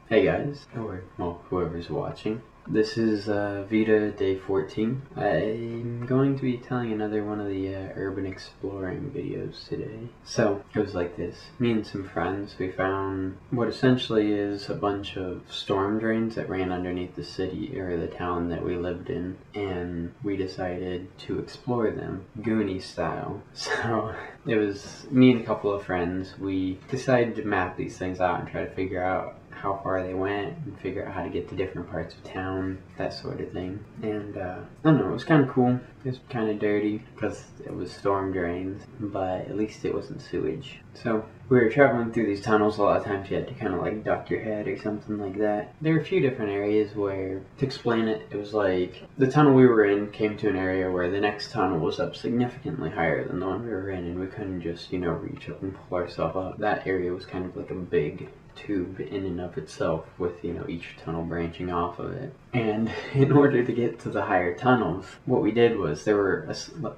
Hey guys, or well, whoever's watching. This is VEDA day 14. I'm going to be telling another one of the urban exploring videos today. So, it was like this. Me and some friends, we found what essentially is a bunch of storm drains that ran underneath the city, or the town that we lived in, and we decided to explore them, Goonie style. So, it was me and a couple of friends. We decided to map these things out and try to figure out how far they went and figure out how to get to different parts of town, that sort of thing. And I don't know, it was kind of cool. It was kind of dirty because it was storm drains, but at least it wasn't sewage. So we were traveling through these tunnels. A lot of times you had to kind of like duck your head or something like that. There were a few different areas where, to explain it, it was like the tunnel we were in came to an area where the next tunnel was up significantly higher than the one we were in, and we couldn't just, reach up and pull ourselves up. That area was kind of like a big tube in and of itself, with each tunnel branching off of it. And in order to get to the higher tunnels, what we did was there were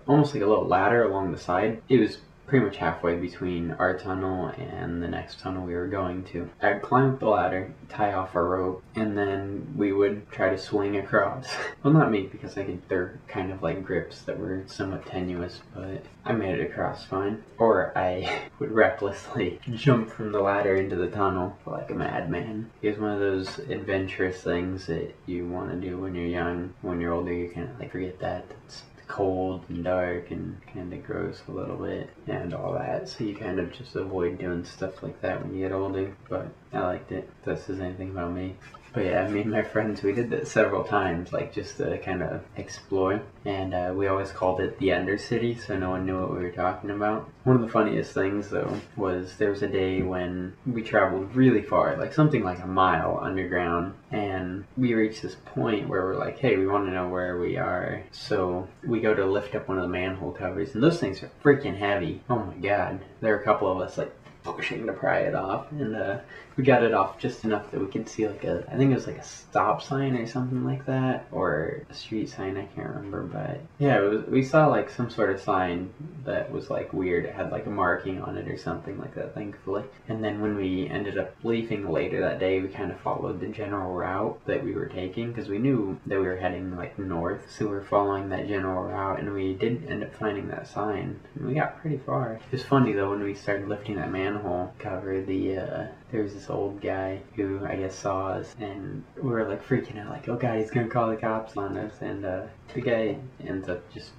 almost like a little ladder along the side. It was pretty much halfway between our tunnel and the next tunnel we were going to. I'd climb up the ladder, tie off our rope, and then we would try to swing across. Well, not me, because they're kind of like grips that were somewhat tenuous, but I made it across fine. Or I would recklessly jump from the ladder into the tunnel like a madman. It was one of those adventurous things that you want to do when you're young. When you're older, you kind of like forget that. It's cold and dark and kind of gross a little bit and all that, so you kind of just avoid doing stuff like that when you get older. But I liked it. If this is anything about me. But yeah, me and my friends, we did that several times, like just to kind of explore, and we always called it the Undercity, so no one knew what we were talking about. One of the funniest things though was there was a day when we traveled really far, like something like a mile underground, and we reached this point where we're like, hey, we want to know where we are. So we go to lift up one of the manhole covers, and those things are freaking heavy. Oh my god. There were a couple of us like pushing to pry it off, and we got it off just enough that we could see like I think it was like a stop sign or something like that, or a street sign, I can't remember, but yeah, we saw like some sort of sign that was like weird. It had like a marking on it or something like that, thankfully. And then when we ended up leaving later that day, we kind of followed the general route that we were taking, because we knew that we were heading like north, so we were following that general route, and we did end up finding that sign, and we got pretty far. It was funny though, when we started lifting that manhole cover, there was this old guy who I guess saw us, and we were like freaking out, like, oh god, he's gonna call the cops on us. And the guy ends up just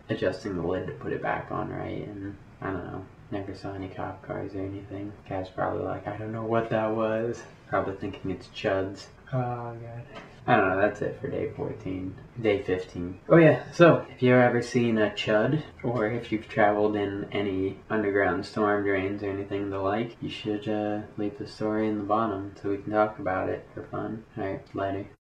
adjusting the lid to put it back on right, and I don't know, never saw any cop cars or anything. Guy's probably like, I don't know what that was, probably thinking it's chuds. Oh god. I don't know, that's it for day 14. Day 15. Oh yeah, so if you've ever seen a chud, or if you've traveled in any underground storm drains or anything the like, you should leave the story in the bottom so we can talk about it for fun. Alright, later.